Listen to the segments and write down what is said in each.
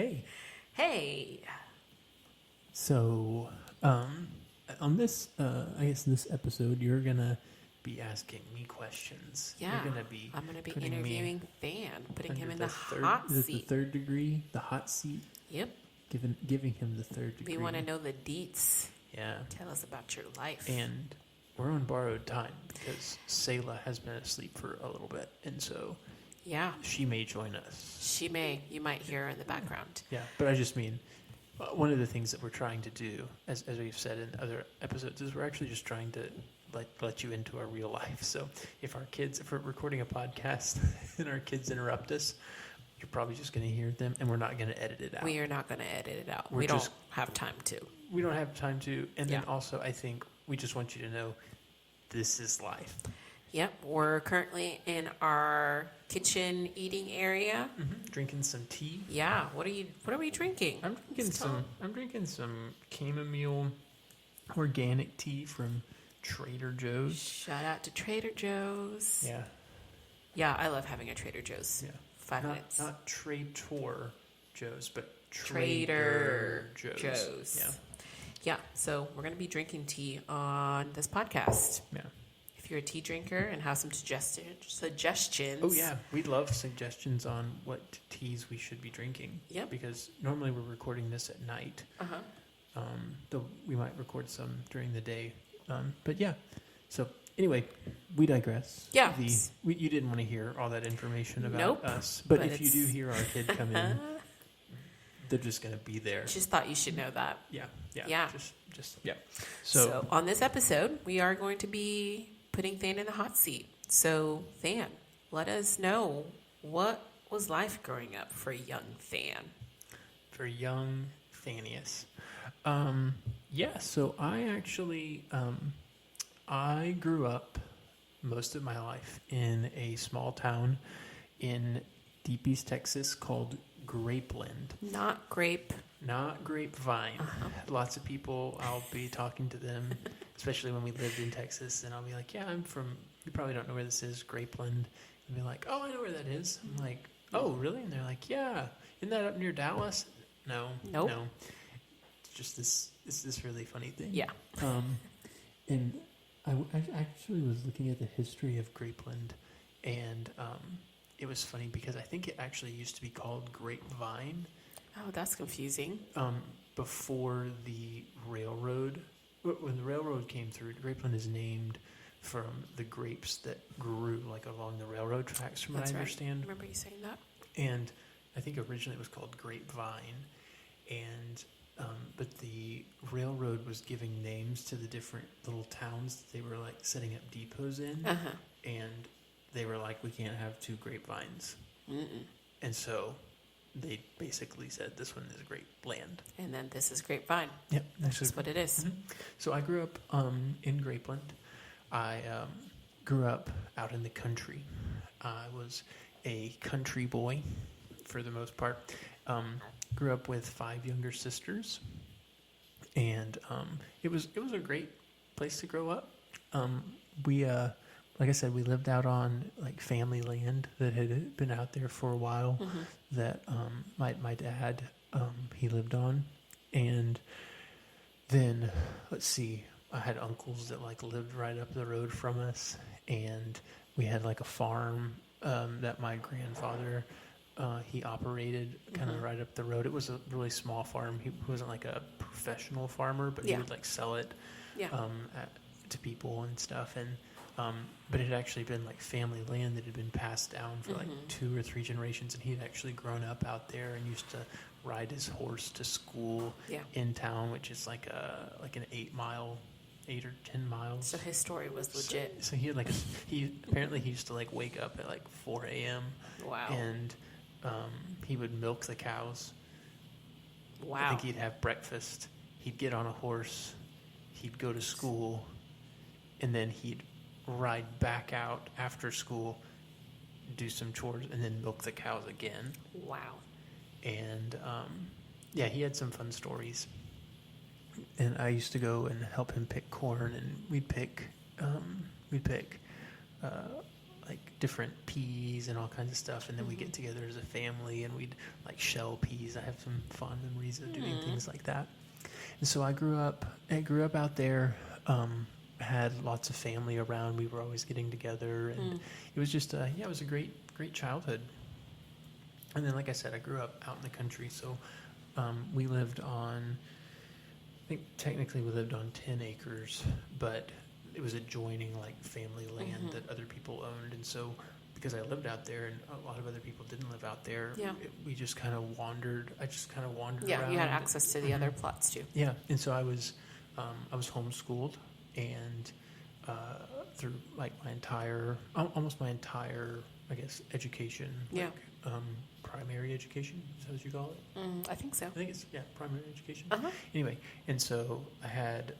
Hey. Hey. So, on this, I guess this episode, you're gonna be asking me questions. Yeah. You're gonna be. I'm going to be putting interviewing me Than, putting him under in the third, hot is it seat. the third degree, the hot seat. Yep. Giving him the third degree. We want to know the deets. Yeah. Tell us about your life. And we're on borrowed time because Selah has been asleep for a little bit, and so yeah, she may join us. she may. You might hear her in the background. Yeah, but I just mean, one of the things that we're trying to do, as we've said in other episodes, is we're actually just trying to let you into our real life. So if we're recording a podcast and our kids interrupt us, you're probably just going to hear them, and we're not going to edit it out. We are not going to edit it out. We We don't have time to. We don't have time to. And then Yeah. also, I think we just want you to know this is life. Yep. We're currently in our kitchen eating area. Mm-hmm. Drinking some tea. Yeah. What are we drinking? I'm drinking some chamomile organic tea from Trader Joe's. Shout out to Trader Joe's. Yeah. Yeah, I love having a Trader Joe's. Yeah. 5 minutes. Not Trader Joe's, but Trader Joe's. Joe's. Yeah. Yeah, so we're going to be drinking tea on this podcast. Yeah. If you're a tea drinker and have some suggestions. Oh, yeah. We'd love suggestions on what teas we should be drinking. Yep. Because normally we're recording this at night. Uh-huh. Though we might record some during the day. But yeah. So anyway, we digress. Yeah. You didn't want to hear all that information about Nope, us. But if you it's- do hear our kid come in, they're just going to be there. Just thought you should know that. Yeah. Yeah. Just yeah. So on this episode, we are going to be putting Than in the hot seat. So Than, let us know, what was life growing up for young Than? For young Thanius. Yeah, so I actually, I grew up most of my life in a small town in Deep East Texas called Grapeland. Not grape. Not Grapevine. Uh-huh. Lots of people, I'll be talking to them, especially when we lived in Texas, and I'll be like, yeah, I'm from, you probably don't know where this is, Grapeland. And be like, oh, I know where that is. I'm like, oh, really? And they're like, yeah. Isn't that up near Dallas? No. Nope. No. It's just this really funny thing. Yeah. And I actually was looking at the history of Grapeland, and it was funny because I think it actually used to be called Grapevine. Oh, that's confusing. Before the railroad, when the railroad came through, Grapeland is named from the grapes that grew like along the railroad tracks, from what I understand. I remember you saying that. And I think originally it was called Grapevine, and but the railroad was giving names to the different little towns that they were like setting up depots in, and they were like, we can't have two grapevines. Mm-mm. And so they basically said this one is Grapeland. And then this is Grapevine. Yep, That's what it is. Mm-hmm. So I grew up in Grapeland. I grew up out in the country. I was a country boy for the most part. Grew up with 5 younger sisters, and it was a great place to grow up. We like I said, we lived out on like family land that had been out there for a while. Mm-hmm. That my dad he lived on, and then let's see, I had uncles that like lived right up the road from us, and we had like a farm that my grandfather he operated kind of right up the road. It was a really small farm. He wasn't like a professional farmer, but he would like sell it to people and stuff. And but it had actually been like family land that had been passed down for like 2 or 3 generations, and he'd actually grown up out there and used to ride his horse to school in town, which is like an 8 or 10 miles. So his story was legit. So he had he apparently he used to like wake up at like 4 a.m. Wow. And he would milk the cows. Wow. I think he'd have breakfast. He'd get on a horse. He'd go to school, and then he'd ride back out after school, do some chores, and then milk the cows again. Wow. And he had some fun stories. And I used to go and help him pick corn, and we'd pick like different peas and all kinds of stuff, and then we get together as a family and we'd like shell peas. I have some fond memories of doing things like that. And so I grew up out there. Had lots of family around. We were always getting together, and it was just it was a great childhood. And then, like I said, I grew up out in the country, so we lived on, I think technically we lived on 10 acres, but it was adjoining like family land that other people owned. And so because I lived out there and a lot of other people didn't live out there, we just kind of wandered. I just kind of wandered around. Yeah, you had access to the other plots too. Yeah, and so I was homeschooled, and through like almost my entire, I guess, education. Yeah. Like, primary education, is that what you call it? I think so. I think it's, primary education. Uh-huh. Anyway, and so I had,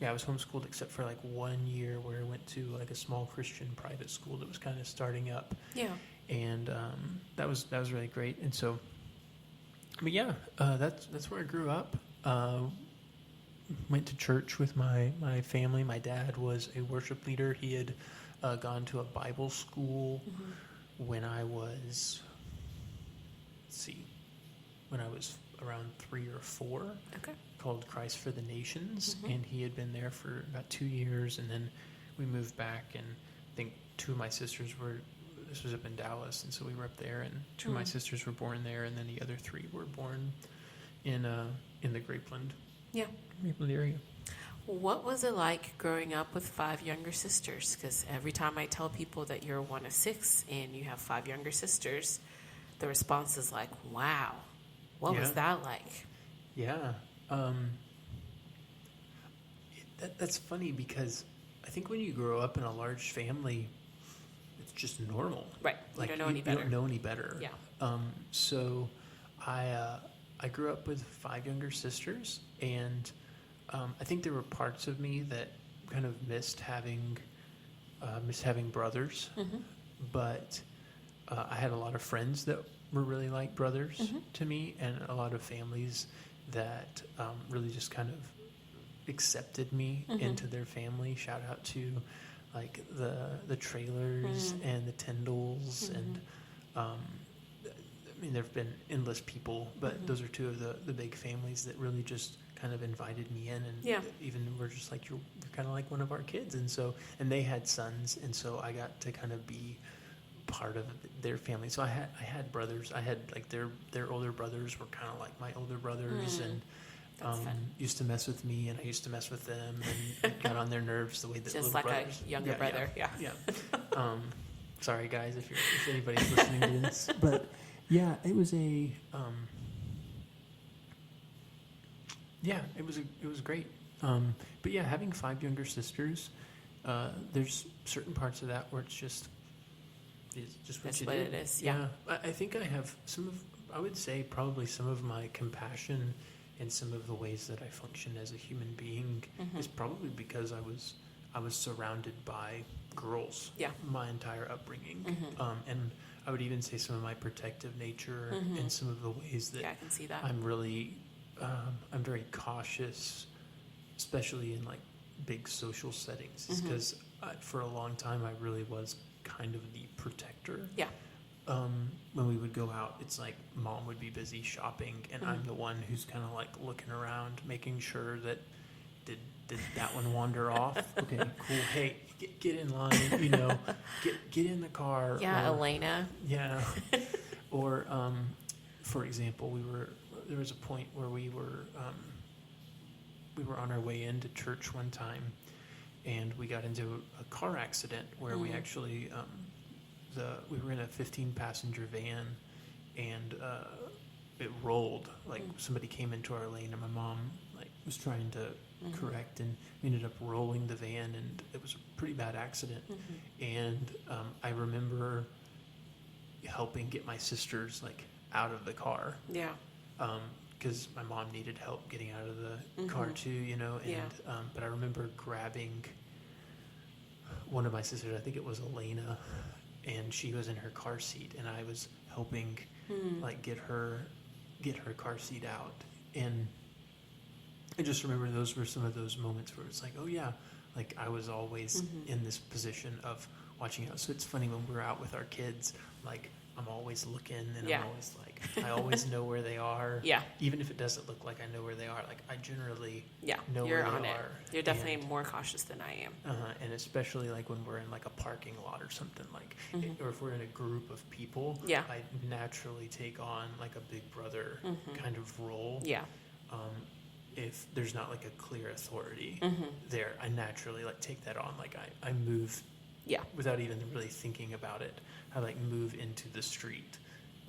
I was homeschooled except for like 1 year where I went to like a small Christian private school that was kind of starting up. Yeah. And that was really great. And so, but yeah, that's where I grew up. Went to church with my family. My dad was a worship leader. He had gone to a Bible school when I was, when I was around 3 or 4. Okay. Called Christ for the Nations, and he had been there for about 2 years, and then we moved back, and I think 2 of my sisters this was up in Dallas, and so we were up there, and 2 of my sisters were born there, and then the other 3 were born in the Grapeland area. What was it like growing up with 5 younger sisters? Because every time I tell people that you're one of 6 and you have 5 younger sisters, the response is like, wow, what was that like? Yeah. That's funny because I think when you grow up in a large family, it's just normal. Right. You don't know any better. You don't know any better. Yeah. So I grew up with 5 younger sisters, and I think there were parts of me that kind of missed having brothers, but I had a lot of friends that were really like brothers to me, and a lot of families that really just kind of accepted me into their family. Shout out to like the Trailers and the Tyndalls, and I mean there have been endless people, but those are 2 of the big families that really just kind of invited me in, and even were just like, you're kind of like one of our kids. And so, and they had sons, and so I got to kind of be part of their family. So I had brothers. I had like their older brothers were kind of like my older brothers, and used to mess with me, and I used to mess with them, and got on their nerves the way that just little like brothers. a younger brother. Yeah. Sorry guys if anybody's listening to this, but yeah, it was it was great. But yeah, having 5 younger sisters, there's certain parts of that where it's just what That's you what did. it is. Yeah. I think I have I would say probably some of my compassion and some of the ways that I function as a human being is probably because I was surrounded by girls my entire upbringing. And I would even say some of my protective nature and some of the ways that I can see that. I'm really I'm very cautious, especially in like big social settings, because for a long time I really was kind of the protector. Yeah. When we would go out, it's like mom would be busy shopping, and I'm the one who's kind of like looking around, making sure that did that one wander off? Okay, cool. Hey, get in line. Get in the car. Yeah, Elena. Yeah. Or, for example, there was a point where we were on our way into church one time, and we got into a car accident where we actually we were in a 15-passenger van, and it rolled. Like somebody came into our lane, and my mom was trying to correct, and we ended up rolling the van, and it was a pretty bad accident. And I remember helping get my sisters out of the car. Yeah. Because my mom needed help getting out of the car too, and but I remember grabbing one of my sisters, I think it was Elena, and she was in her car seat, and I was helping get her car seat out. And I just remember those were some of those moments where it's like, oh yeah, I was always in this position of watching out. So it's funny when we're out with our kids, like I'm always looking and Yeah. I'm always like, I always know where they are. Yeah. Even if it doesn't look like I know where they are, like I generally Yeah, know you're where on they it. are. You're definitely And, more cautious than I am. and especially like when we're in like a parking lot or something like, or if we're in a group of people, Yeah. I naturally take on like a big brother kind of role. Yeah. If there's not like a clear authority there, I naturally like take that on. Like I move Yeah. without even really thinking about it. I like move into the street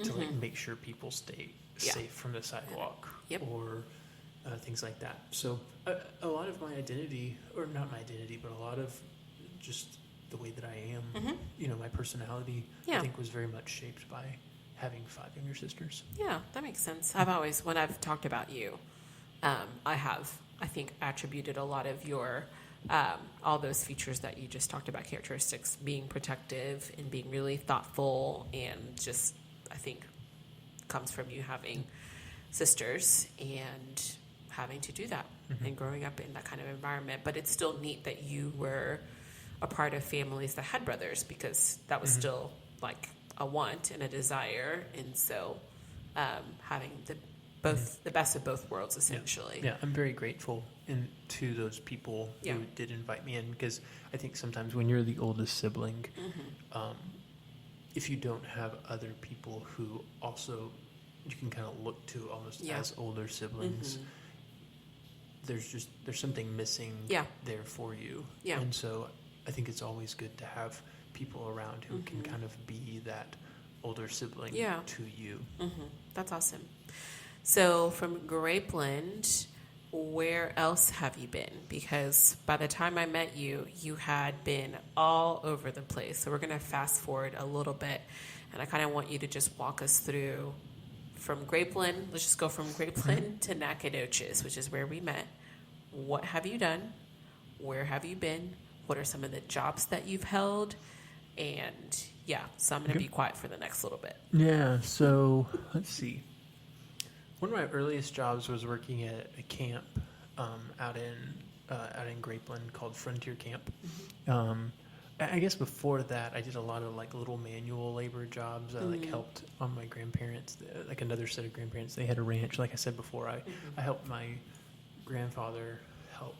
to like make sure people stay Yeah. safe from the sidewalk Yep. or things like that. So a lot of my identity, or not my identity, but a lot of just the way that I am, you know, my personality, Yeah. I think was very much shaped by having 5 younger sisters. Yeah, that makes sense. I've always, when I've talked about you, I think, attributed a lot of your, all those features that you just talked about, characteristics, being protective and being really thoughtful, and just, I think, comes from you having sisters and having to do that and growing up in that kind of environment. But it's still neat that you were a part of families that had brothers, because that was still like a want and a desire. And so having the best of both worlds, essentially. Yeah, I'm very grateful to those people Yeah. who did invite me in, because I think sometimes when you're the oldest sibling, if you don't have other people who also you can kind of look to almost Yeah. as older siblings, there's something missing Yeah. there for you. Yeah. And so I think it's always good to have people around who can kind of be that older sibling Yeah. to you. That's awesome. So from Grapeland, where else have you been? Because by the time I met you, you had been all over the place. So we're going to fast forward a little bit, and I kind of want you to just walk us through from Grapeland. Let's just go from Grapeland to Nacogdoches, which is where we met. What have you done? Where have you been? What are some of the jobs that you've held? And yeah, so I'm going to be quiet for the next little bit. Yeah, so let's see. One of my earliest jobs was working at a camp out in Grapeland called Frontier Camp. I guess before that, I did a lot of like little manual labor jobs. I like helped on my grandparents, like another set of grandparents. They had a ranch. Like I said before, I helped my grandfather.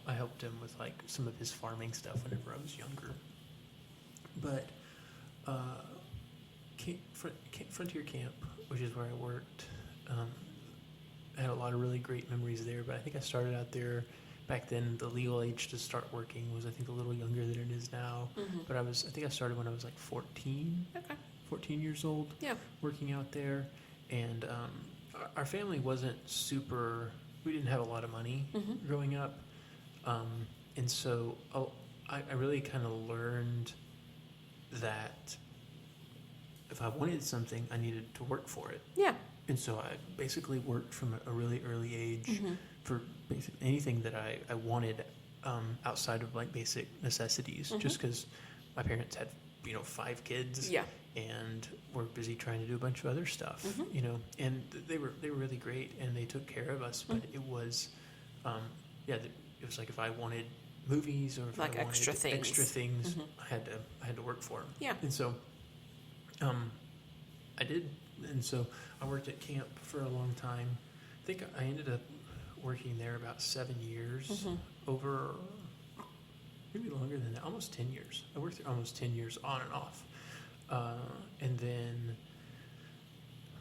I helped him with like some of his farming stuff whenever I was younger. But Frontier Camp, which is where I worked, I had a lot of really great memories there. But I think I started out there back then. The legal age to start working was, I think, a little younger than it is now. But I think I started when I was like 14. Okay. 14 years old. Yeah. Working out there, and our family wasn't super. We didn't have a lot of money growing up, and so I really kind of learned that if I wanted something, I needed to work for it. Yeah. And so I basically worked from a really early age for anything that I wanted outside of like basic necessities, just because my parents had 5 kids, Yeah. and were busy trying to do a bunch of other stuff, and they were really great, and they took care of us. But it was, it was like if I wanted movies, or if Like I wanted extra things. I had to work for them. Yeah. And so, I did, and so I worked at camp for a long time. I think I ended up working there about 7 years, over maybe longer than that, almost 10 years. I worked there almost 10 years on and off. And then,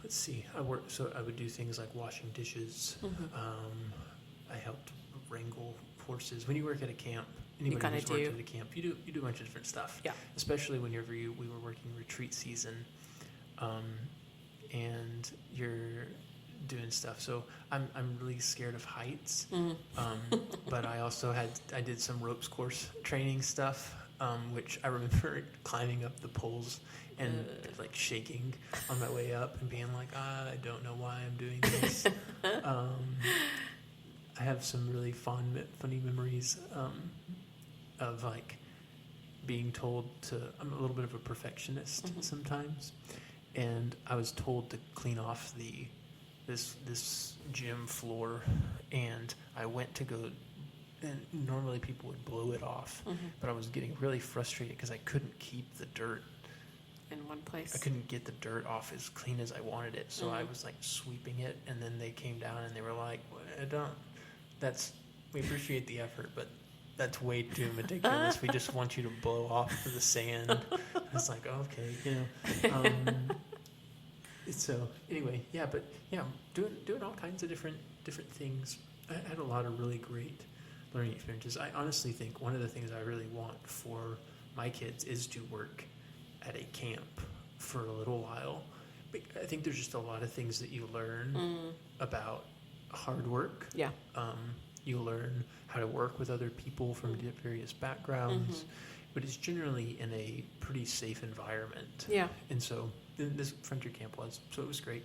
let's see, I would do things like washing dishes. I helped wrangle horses. When you work at a camp, anybody kinda who's worked do. at a camp, you do a bunch of different stuff. Yeah. Especially whenever we were working retreat season, and you're doing stuff. So I'm really scared of heights. But I did some ropes course training stuff, which I remember climbing up the poles and like shaking on my way up and being like, I don't know why I'm doing this. I have some really funny memories of like being told I'm a little bit of a perfectionist sometimes, and I was told to clean off this gym floor, and I went to go and normally people would blow it off, but I was getting really frustrated because I couldn't keep the dirt in one place. I couldn't get the dirt off as clean as I wanted it, so I was like sweeping it, and then they came down and they were like, well, we appreciate the effort, but that's way too meticulous. We just want you to blow off the sand. I was like, okay, so anyway, doing all kinds of different things. I had a lot of really great learning experiences. I honestly think one of the things I really want for my kids is to work at a camp for a little while. I think there's just a lot of things that you learn about hard work. Yeah. You learn how to work with other people from various backgrounds, but it's generally in a pretty safe environment. Yeah. And so this frontier camp was, so it was great.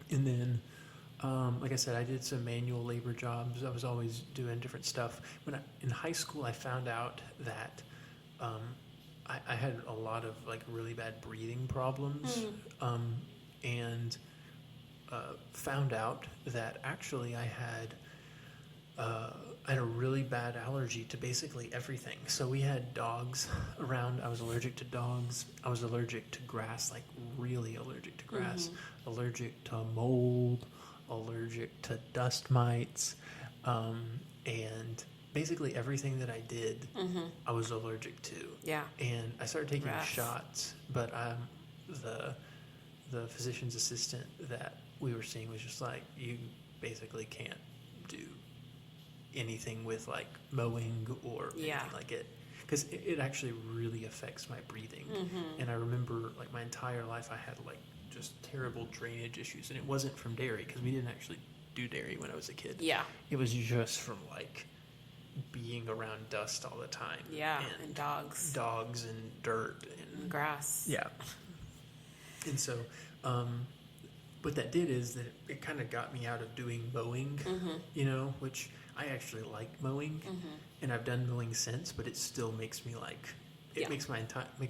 And then, like I said, I did some manual labor jobs. I was always doing different stuff. In high school, I found out that I had a lot of like really bad breathing problems, and found out that actually I had a really bad allergy to basically everything. So we had dogs around. I was allergic to dogs. I was allergic to grass, like really allergic to grass. Allergic to mold. Allergic to dust mites, and basically everything that I did, I was allergic to. Yeah. And I started taking shots, but the physician's assistant that we were seeing was just like, you basically can't do anything with like mowing or anything like it, because it actually really affects my breathing. And I remember like my entire life I had like just terrible drainage issues, and it wasn't from dairy, because we didn't actually do dairy when I was a kid. Yeah. It was just from like being around dust all the time. Yeah, and dogs. Dogs and dirt and grass. Yeah. And so, what that did is that it kind of got me out of doing mowing, which I actually like mowing, and I've done mowing since, but it still makes me like, makes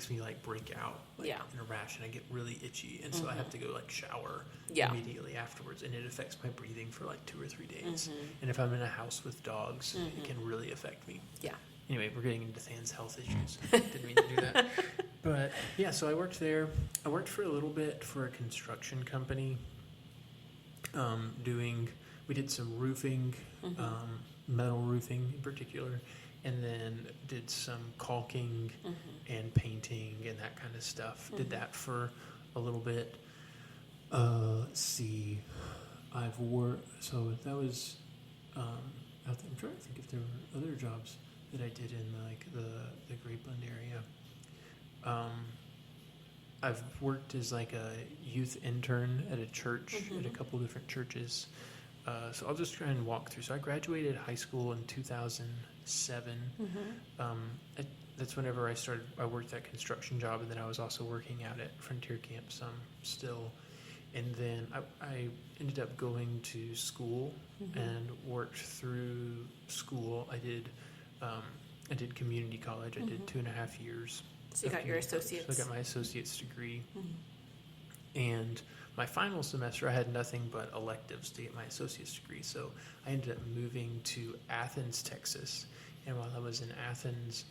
me like break out in a rash, and I get really itchy, and so I have to go like shower immediately afterwards, and it affects my breathing for like 2 or 3 days. And if I'm in a house with dogs, it can really affect me. Yeah. Anyway, we're getting into Than's health issues. Didn't mean to do that. But yeah, so I worked there. I worked for a little bit for a construction company. We did some roofing, metal roofing in particular, and then did some caulking and painting and that kind of stuff. Did that for a little bit. Let's see. I've worked, so that was, I'm trying to think if there were other jobs that I did in like the Grapeland area. I've worked as like a youth intern at a church, at a couple different churches. So I'll just try and walk through. So I graduated high school in 2007. That's whenever I worked that construction job, and then I was also working out at Frontier Camp some still. And then I ended up going to school and worked through school. I did community college. I did 2.5 years. So you got your associates? So I got my associate's degree. And my final semester, I had nothing but electives to get my associate's degree. So I ended up moving to Athens, Texas. And while I was in Athens,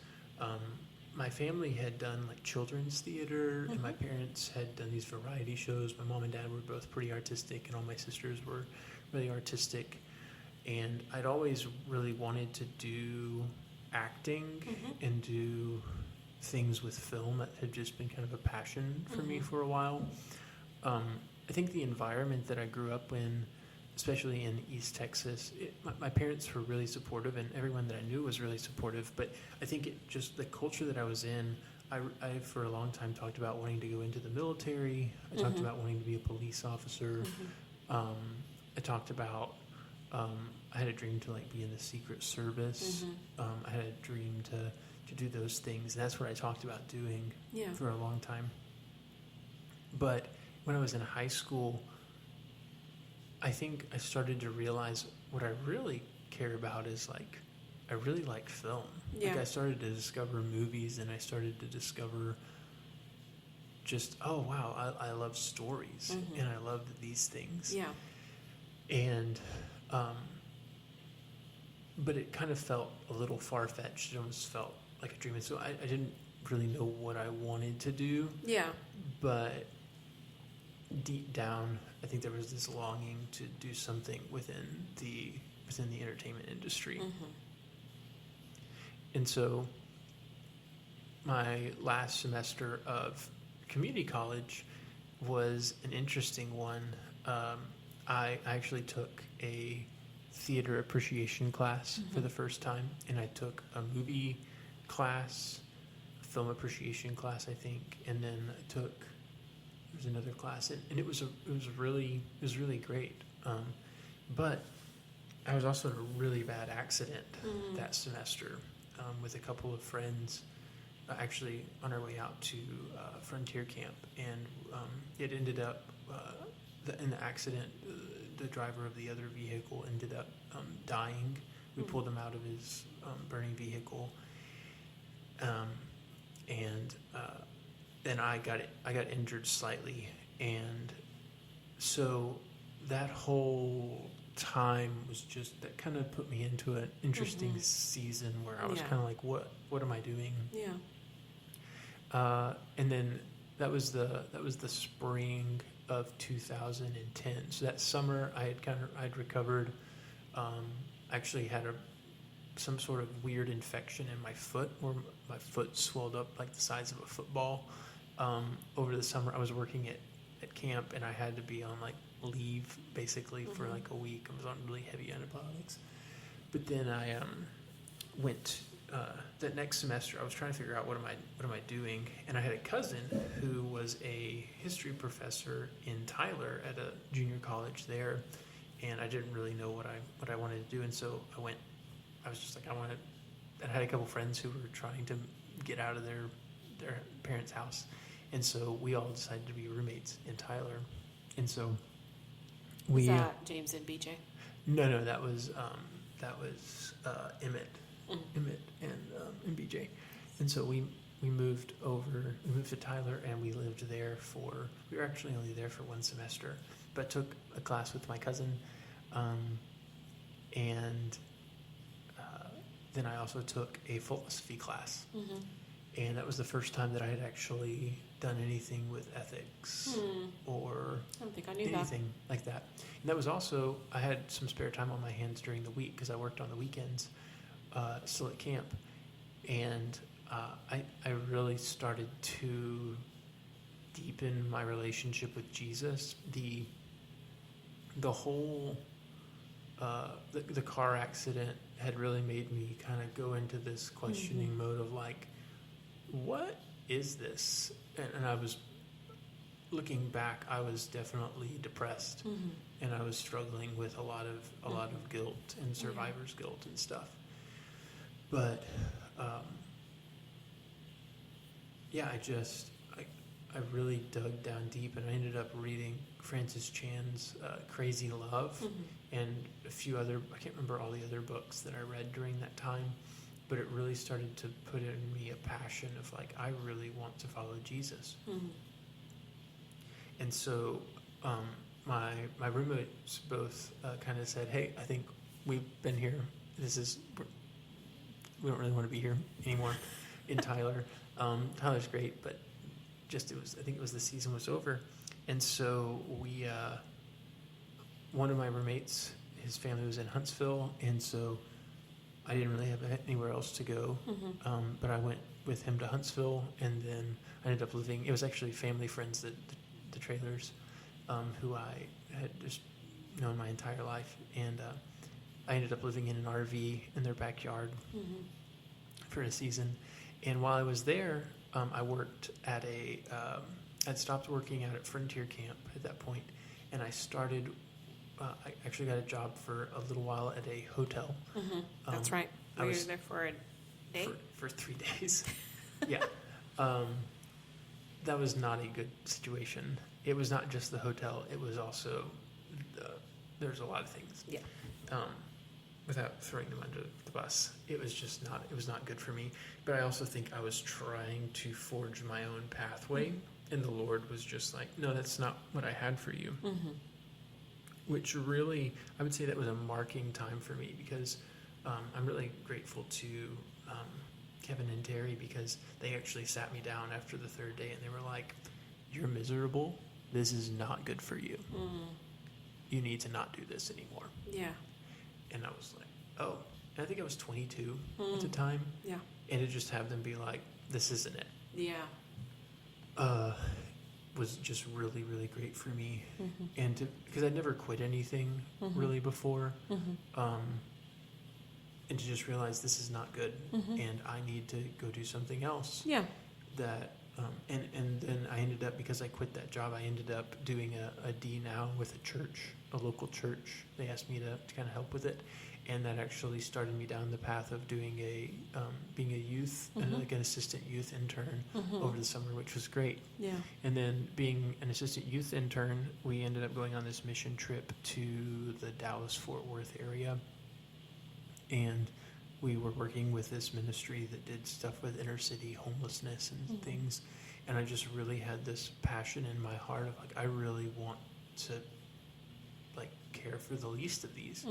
my family had done like children's theater, and my parents had done these variety shows. My mom and dad were both pretty artistic, and all my sisters were really artistic. And I'd always really wanted to do acting and do things with film. That had just been kind of a passion for me for a while. I think the environment that I grew up in, especially in East Texas, my parents were really supportive, and everyone that I knew was really supportive. But I think the culture that I was in, I for a long time talked about wanting to go into the military. I talked about wanting to be a police officer. I talked about, I had a dream to like be in the Secret Service. I had a dream to do those things. And that's what I talked about doing for a long time. But when I was in high school, I think I started to realize what I really care about is like, I really like film. Like I started to discover movies, and I started to discover just, oh wow, I love stories, and I love these things. Yeah. And but it kind of felt a little far-fetched. It almost felt like a dream. And so I didn't really know what I wanted to do. Yeah. But deep down, I think there was this longing to do something within the entertainment industry. Mm-hmm. And so my last semester of community college was an interesting one. I actually took a theater appreciation class for the first time, and I took a movie class, a film appreciation class, I think, and then there was another class, and it was really great. But I was also in a really bad accident that semester with a couple of friends, actually on our way out to Frontier Camp, and it ended up in the accident. The driver of the other vehicle ended up dying. We pulled him out of his burning vehicle, and then I got injured slightly, and so that whole time was just that kind of put me into an interesting season where I was kind of like, what am I doing? Yeah. And then that was the spring of 2010. So that summer I'd recovered. Actually had some sort of weird infection in my foot, where my foot swelled up like the size of a football. Over the summer, I was working at camp, and I had to be on like leave basically for like a week. I was on really heavy antibiotics. But then I went that next semester. I was trying to figure out what am I doing, and I had a cousin who was a history professor in Tyler at a junior college there, and I didn't really know what I wanted to do, and so I was just like, I had a couple friends who were trying to get out of their parents' house, and so we all decided to be roommates in Tyler, and so Was that James and BJ? No, that was Emmett. Emmett and BJ, and so we moved to Tyler, and we lived there we were actually only there for one semester, but took a class with my cousin, and then I also took a philosophy class, and that was the first time that I had actually done anything with ethics or I don't think I knew anything like that. And that was also, I had some spare time on my hands during the week because I worked on the weekends still at camp, and I really started to deepen my relationship with Jesus. The whole the car accident had really made me kind of go into this questioning mode of like, what is this? And I was looking back, I was definitely depressed, and I was struggling with a lot of guilt and survivor's guilt and stuff. But I really dug down deep, and I ended up reading Francis Chan's Crazy Love and a few other, I can't remember all the other books that I read during that time, but it really started to put in me a passion of like, I really want to follow Jesus. And so my roommates both kind of said, hey, I think we've been here. We don't really want to be here anymore in Tyler. Tyler's great, but I think it was the season was over. And so one of my roommates, his family was in Huntsville, and so I didn't really have anywhere else to go. But I went with him to Huntsville, and then I ended up living, it was actually family friends, the Trailers, who I had just known my entire life. And I ended up living in an RV in their backyard for a season. And while I was there, I worked at I'd stopped working out at Frontier Camp at that point, and I started, I actually got a job for a little while at a hotel. That's right. Were you there for a day? For 3 days. Yeah. That was not a good situation. It was not just the hotel. It was also, there's a lot of things. Yeah. Without throwing them under the bus, it was not good for me. But I also think I was trying to forge my own pathway, and the Lord was just like, no, that's not what I had for you. Which really, I would say that was a marking time for me, because I'm really grateful to Kevin and Terry because they actually sat me down after the third day and they were like, "You're miserable. This is not good for you. You need to not do this anymore." Yeah. And I was like, "Oh." And I think I was 22 at the time. Yeah. And to just have them be like, "This isn't it." Yeah. Was just really, really great for me. And because I'd never quit anything really before. And to just realize this is not good and I need to go do something else. Yeah. That and then I ended up, because I quit that job, I ended up doing a D now with a church, a local church. They asked me to kind of help with it, and that actually started me down the path of doing being a youth, like an assistant youth intern over the summer, which was great. Yeah. And then being an assistant youth intern, we ended up going on this mission trip to the Dallas-Fort Worth area, and we were working with this ministry that did stuff with inner city homelessness and things. And I just really had this passion in my heart of like, I really want to like care for the least of these.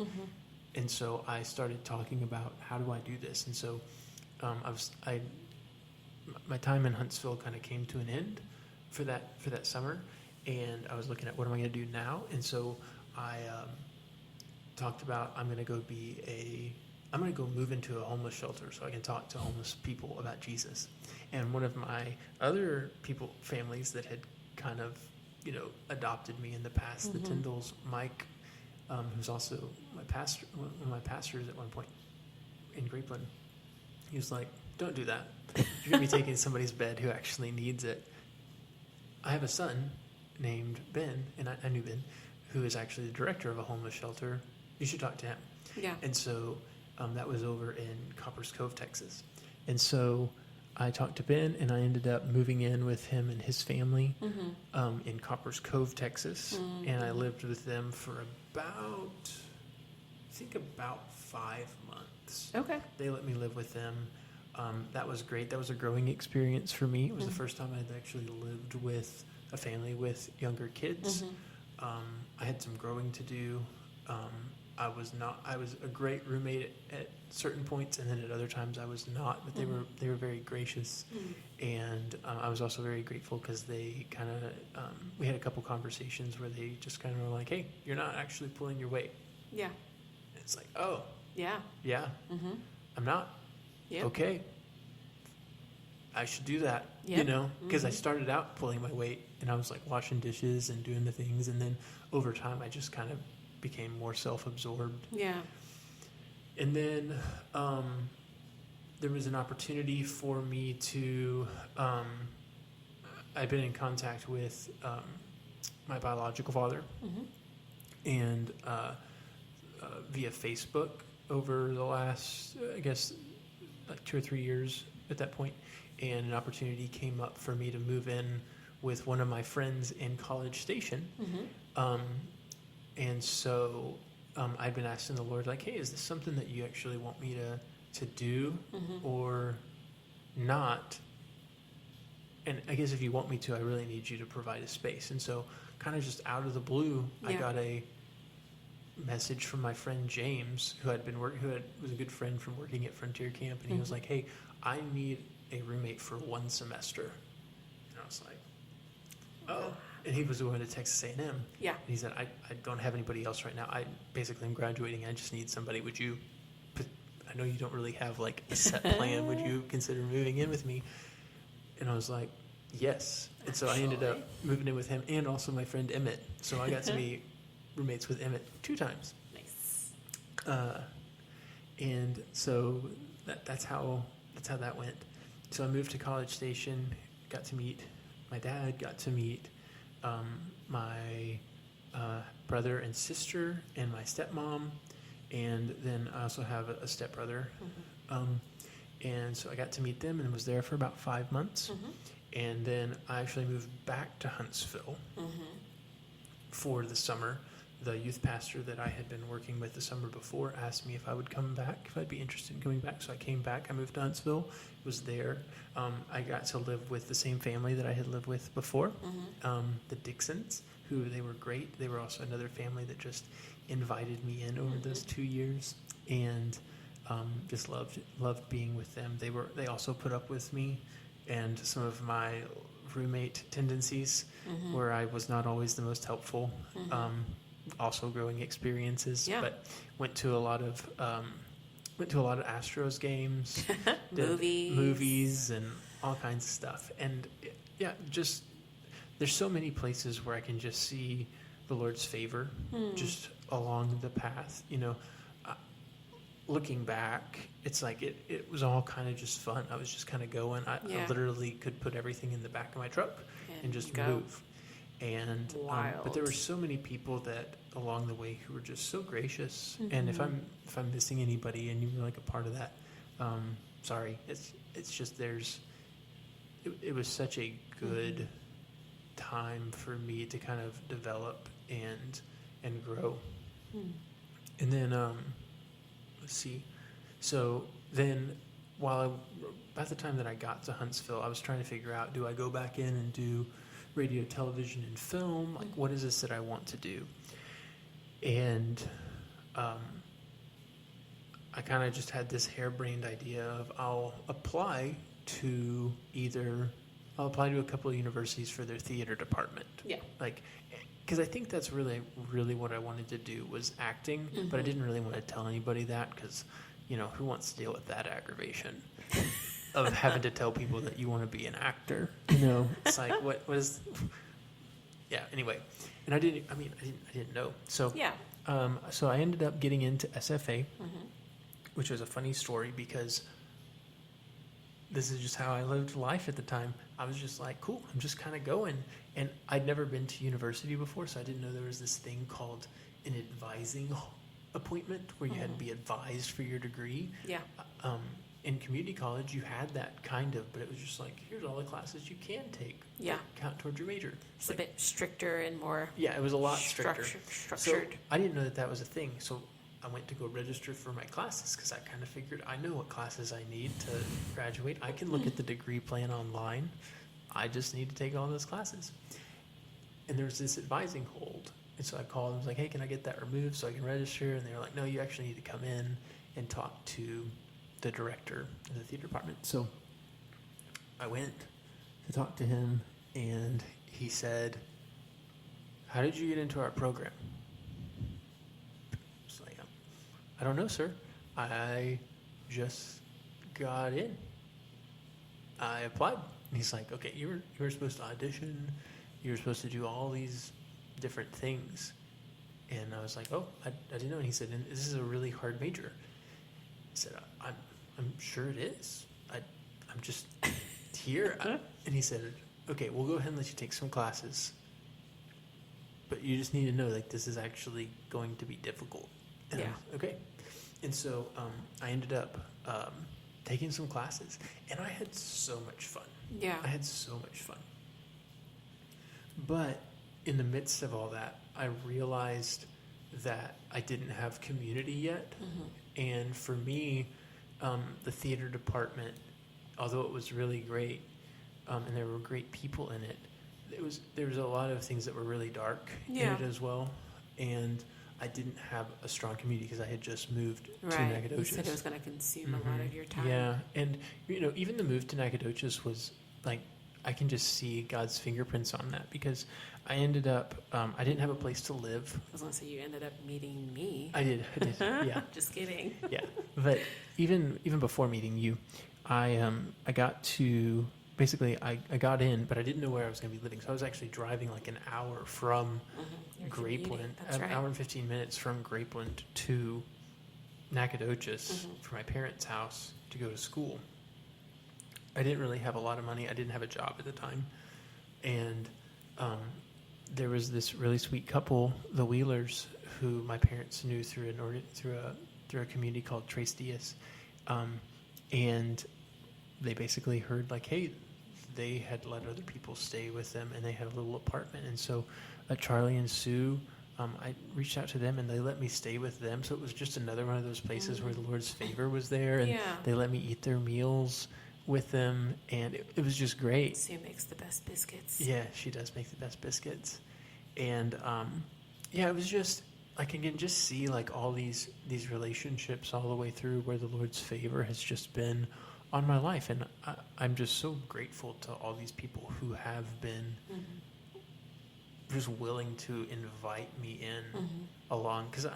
And so I started talking about how do I do this. And so my time in Huntsville kind of came to an end for that summer, and I was looking at what am I going to do now. And so I talked about I'm going to go move into a homeless shelter so I can talk to homeless people about Jesus. And one of my other families that had kind of, adopted me in the past, the Tyndalls, Mike, who's also one of my pastors at one point in Grapeland, he was like, "Don't do that. You're going to be taking somebody's bed who actually needs it." I have a son named Ben, and I knew Ben, who is actually the director of a homeless shelter. You should talk to him. Yeah. And so that was over in Coppers Cove, Texas. And so I talked to Ben, and I ended up moving in with him and his family in Coppers Cove, Texas. And I lived with them for about 5 months. Okay. They let me live with them. That was great. That was a growing experience for me. It was the first time I'd actually lived with a family with younger kids. I had some growing to do. I was a great roommate at certain points, and then at other times I was not, but they were very gracious. And I was also very grateful because they kind of, we had a couple conversations where they just kind of were like, "Hey, you're not actually pulling your weight." Yeah. And it's like, "Oh, Yeah. yeah, I'm not." Yeah. Okay, I should do that, Yep. because I started out pulling my weight and I was like washing dishes and doing the things, and then over time I just kind of became more self-absorbed. Yeah. And then there was an opportunity for me to I've been in contact with my biological father and via Facebook over the last I guess like 2 or 3 years at that point, and an opportunity came up for me to move in with one of my friends in College Station. And so I'd been asking the Lord, like, "Hey, is this something that you actually want me to do or not? And I guess if you want me to, I really need you to provide a space." And so kind of just out of the blue, I got a message from my friend James, who was a good friend from working at Frontier Camp, and he was like, "Hey, I need a roommate for 1 semester." And I was like, "Oh." And he was going to Texas A&M. Yeah. And he said, I don't have anybody else right now. I basically am graduating. I just need somebody. Would you, I know you don't really have like a set plan. Would you consider moving in with me? And I was like, yes. And so I ended up moving in with him and also my friend Emmett. So I got to be roommates with Emmett 2 times. Nice. And so that's how that went. So I moved to College Station, got to meet my dad, got to meet my brother and sister and my stepmom, and then I also have a stepbrother. And so I got to meet them and was there for about 5 months. And then I actually moved back to Huntsville for the summer. The youth pastor that I had been working with the summer before asked me if I would come back, if I'd be interested in coming back. So I came back. I moved to Huntsville, was there. I got to live with the same family that I had lived with before, the Dixons, who they were great. They were also another family that just invited me in over those 2 years. And Just loved being with them. They also put up with me and some of my roommate tendencies, where I was not always the most helpful. Also growing experiences, Yeah. but went to a lot of Astros games, did movies, and all kinds of stuff. And yeah, just there's so many places where I can just see the Lord's favor just along the path. Looking back, it's like it was all kind of just fun. I was just kind of going. I literally could put everything in the back of my truck and just move. And but there were so many people that along the way who were just so gracious. And if I'm missing anybody and you were like a part of that, sorry. It's just it was such a good time for me to kind of develop and grow. And then let's see. So then by the time that I got to Huntsville, I was trying to figure out, do I go back in and do radio, television, and film? Like, what is this that I want to do? And I kind of just had this harebrained idea of I'll apply to a couple of universities for their theater department. Yeah. Like, because I think that's really, really what I wanted to do was acting, but I didn't really want to tell anybody that because, who wants to deal with that aggravation of having to tell people that you want to be an actor? It's like, what is, yeah, anyway. And I didn't know. So, yeah. So I ended up getting into SFA, which was a funny story because this is just how I lived life at the time. I was just like, cool, I'm just kind of going. And I'd never been to university before, so I didn't know there was this thing called an advising appointment where you had to be advised for your degree. Yeah. In community college, you had that kind of, but it was just like, here's all the classes you can take. Yeah. Count towards your major. It's a bit stricter and more. Yeah, it was a lot stricter. Structured. So I didn't know that was a thing. So I went to go register for my classes because I kind of figured I know what classes I need to graduate. I can look at the degree plan online. I just need to take all those classes. And there was this advising hold. And so I called and was like, hey, can I get that removed so I can register? And they were like, no, you actually need to come in and talk to the director of the theater department. So I went to talk to him, and he said, how did you get into our program? I was like, I don't know, sir. I just got in. I applied. And he's like, okay, you were supposed to audition. You were supposed to do all these different things. And I was like, oh, I didn't know. And he said, and this is a really hard major. I said, I'm sure it is. I'm just here. And he said, okay, we'll go ahead and let you take some classes. But you just need to know, like, this is actually going to be difficult. And Yeah. Okay. And so I ended up taking some classes. And I had so much fun. Yeah. I had so much fun. But in the midst of all that, I realized that I didn't have community yet. And for me, the theater department, although it was really great, and there were great people in it, there was a lot of things that were really dark in it as well. And I didn't have a strong community because I had just moved to Nacogdoches. You said it was going to consume a lot of your time. Yeah, and even the move to Nacogdoches was like, I can just see God's fingerprints on that because I ended up, I didn't have a place to live. I was going to say you ended up meeting me. I did, yeah. Just kidding. Yeah, but even before meeting you, I got to, basically I got in, but I didn't know where I was going to be living. So I was actually driving like an hour from Grapeland, That's right. an hour and 15 minutes from Grapeland to Nacogdoches for my parents' house to go to school. I didn't really have a lot of money. I didn't have a job at the time. And there was this really sweet couple, the Wheelers, who my parents knew through a community called Tres Dias. And they basically heard like, hey, they had let other people stay with them, and they had a little apartment. And so Charlie and Sue, I reached out to them, and they let me stay with them. So it was just another one of those places where the Lord's favor was there, and they let me eat their meals with them, and it was just great. Sue makes the best biscuits. Yeah, she does make the best biscuits. And it I can just see like all these relationships all the way through where the Lord's favor has just been on my life, and I'm just so grateful to all these people who have been just willing to invite me in along, because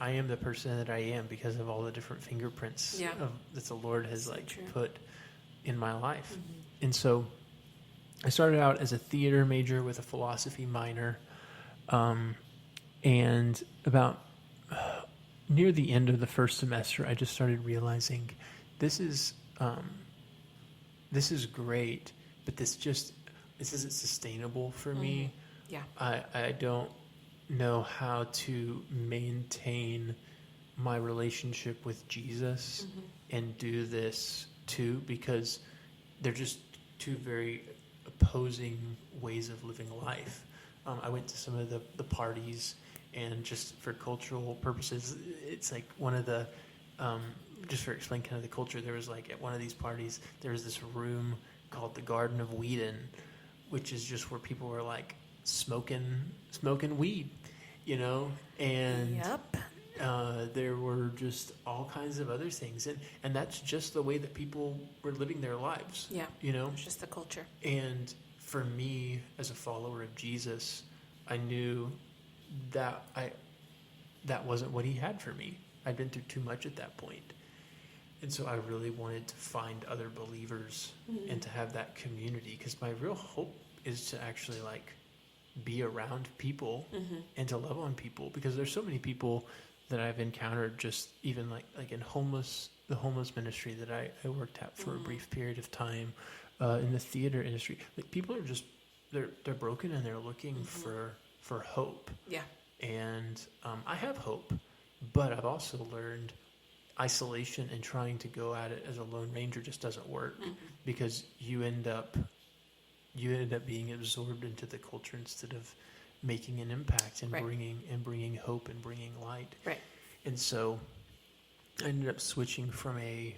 I am the person that I am because of all the different fingerprints that the Lord has put in my life. And so I started out as a theater major with a philosophy minor, and about near the end of the first semester, I just started realizing this is great, but this isn't sustainable for me. Yeah. I don't know how to maintain my relationship with Jesus and do this too, because they're just two very opposing ways of living life. I went to some of the parties, and just for cultural purposes, it's like one of the, just for explaining kind of the culture, there was like at one of these parties, there was this room called the Garden of Whedon, which is just where people were like smoking weed, and there were just all kinds of other things, and that's just the way that people were living their lives. It's just the culture. And for me, as a follower of Jesus, I knew that that wasn't what he had for me. I'd been through too much at that point. And so I really wanted to find other believers and to have that community, because my real hope is to actually be around people and to love on people, because there's so many people that I've encountered, just even like in the homeless ministry that I worked at for a brief period of time, in the theater industry. Like, people are just they're broken, and they're looking for hope. Yeah. And I have hope, but I've also learned isolation and trying to go at it as a lone ranger just doesn't work, because you end up being absorbed into the culture instead of making an impact and bringing hope and bringing light. Right. And so I ended up switching from a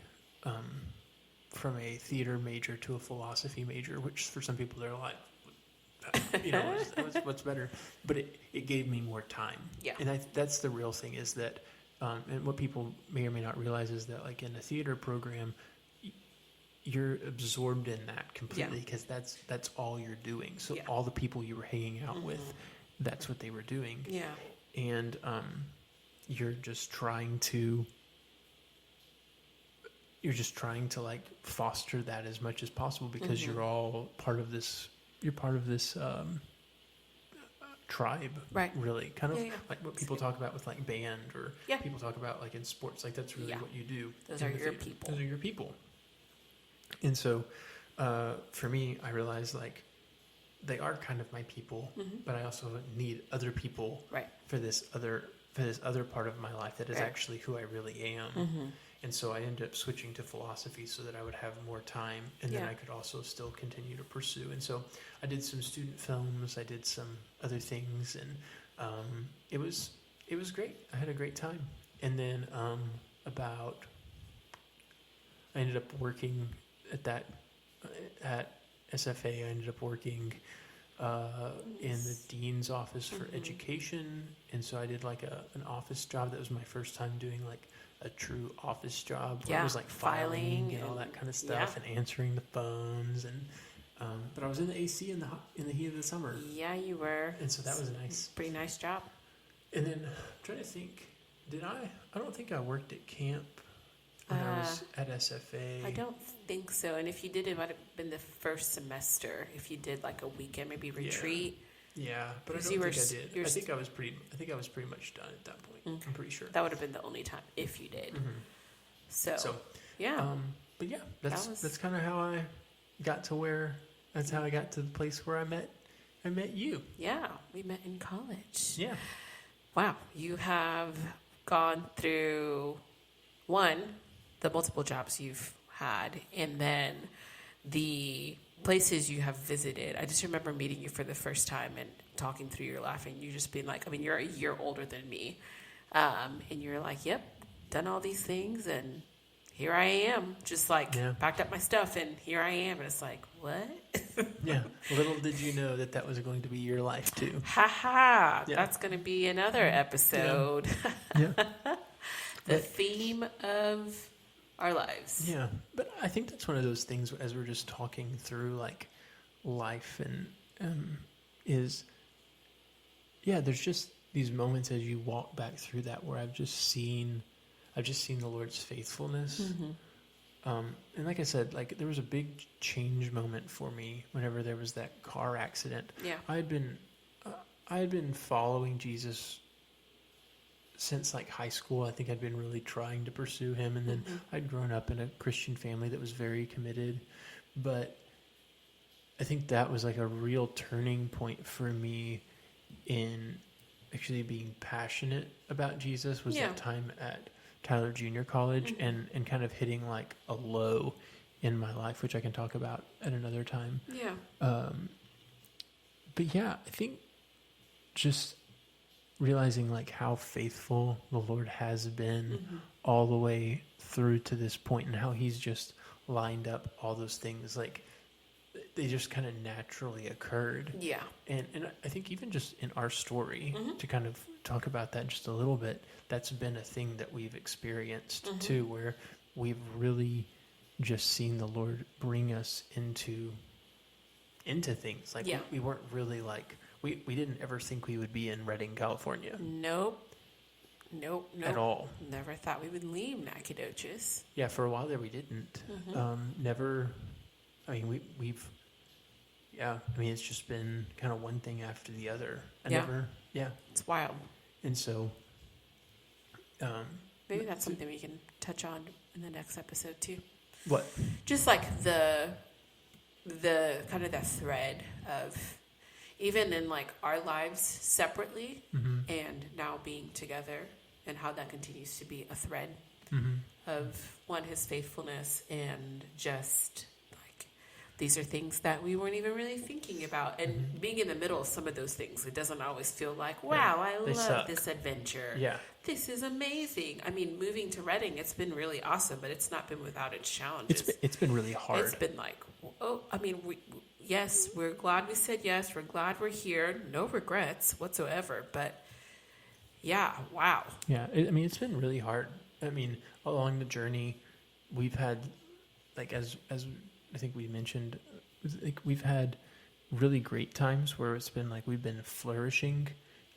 theater major to a philosophy major, which for some people they're like, what's better? But it gave me more time. Yeah. And that's the real thing, is that, and what people may or may not realize is that, like, in a theater program, you're absorbed in that completely, because that's all you're doing. So all the people you were hanging out with, that's what they were doing. Yeah. And you're just trying to like foster that as much as possible, because you're all part of this. You're part of this tribe, right? Really, kind of like what people talk about with like band, or people talk about like in sports. Like, that's really what you do. Those are your people. Those are your people. And so, for me, I realized like they are kind of my people, but I also need other people for this other part of my life that is actually who I really am. And so I ended up switching to philosophy so that I would have more time, and then I could also still continue to pursue. And so I did some student films, I did some other things, and it was great. I had a great time. And then I ended up working at SFA. I ended up working in the dean's office for education, and so I did like an office job. That was my first time doing like a true office job, where it was like filing and all that kind of stuff, and answering the phones, and but I was in the AC in the heat of the summer. Yeah, you were. And so that was nice. Pretty nice job. And then I'm trying to think, I don't think I worked at camp when I was at SFA. I don't think so. And if you did, it might have been the first semester. If you did like a weekend, maybe retreat. Yeah, but I don't think I did. I think I was pretty much done at that point. I'm pretty sure. That would have been the only time if you did. So yeah. But yeah, that's kind of how I got to where. That's how I got to the place where I met you. Yeah, we met in college. Yeah. Wow, you have gone through the multiple jobs you've had, and then the places you have visited. I just remember meeting you for the first time and talking through your life, and you just being like, I mean, you're a year older than me, and you're like, yep, done all these things, and here I am, just like Yeah. packed up my stuff and here I am. And it's like, what? Yeah. Little did you know that was going to be your life too. Ha ha. Yeah. That's going to be another episode. Yeah. The theme of our lives. Yeah. But I think that's one of those things as we're just talking through like life and is, yeah, there's just these moments as you walk back through that where I've just seen the Lord's faithfulness. And like I said, like there was a big change moment for me whenever there was that car accident. Yeah. I had been following Jesus since like high school. I think I'd been really trying to pursue him, and then I'd grown up in a Christian family that was very committed. But I think that was like a real turning point for me in actually being passionate about Jesus. Was that time at Tyler Junior College and kind of hitting like a low in my life, which I can talk about at another time. Yeah. But yeah, I think just realizing like how faithful the Lord has been all the way through to this point, and how he's just lined up all those things, like they just kind of naturally occurred. Yeah. And I think even just in our story, to kind of talk about that just a little bit, that's been a thing that we've experienced too, where we've really just seen the Lord bring us into things. Like we weren't really like, we didn't ever think we would be in Redding, California. Nope. At all. Never thought we would leave Nacogdoches. Yeah, for a while there we didn't. Never. I mean, we've. Yeah, I mean, it's just been kind of one thing after the other. It's wild. And so. Maybe that's something we can touch on in the next episode too. What? Just like the kind of that thread of even in like our lives separately and now being together, and how that continues to be a thread of one, his faithfulness, and just like these are things that we weren't even really thinking about, and being in the middle of some of those things, it doesn't always feel like, wow, I love this adventure. Yeah. This is amazing. I mean, moving to Redding, it's been really awesome, but it's not been without its challenges. It's been really hard. It's been like, yes, we're glad we said yes. We're glad we're here. No regrets whatsoever. But yeah, wow. Yeah, it's been really hard. I mean, along the journey, we've had, like, as I think we mentioned, like we've had really great times where it's been like we've been flourishing.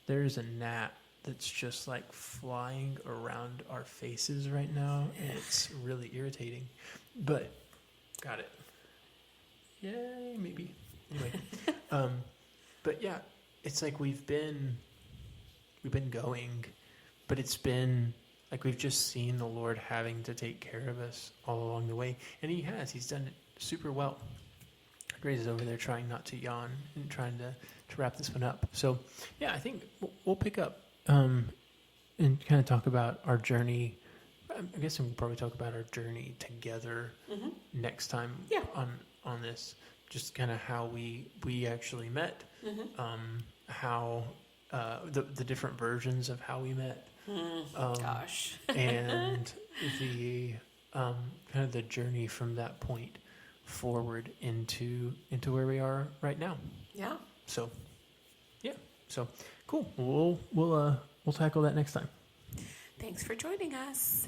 There's a gnat that's just like flying around our faces right now, and it's really irritating. But got it. Yay, maybe. Anyway, but yeah, it's like we've been going, but it's been like we've just seen the Lord having to take care of us all along the way, and He's done it super well. Dreza's over there trying not to yawn and trying to wrap this one up. So yeah, I think we'll pick up and kind of talk about our journey. I guess we'll probably talk about our journey together next time on this. Just kind of how we actually met, how the different versions of how we met, Gosh, and the kind of the journey from that point forward into where we are right now. Yeah. So, yeah. So cool. We'll tackle that next time. Thanks for joining us.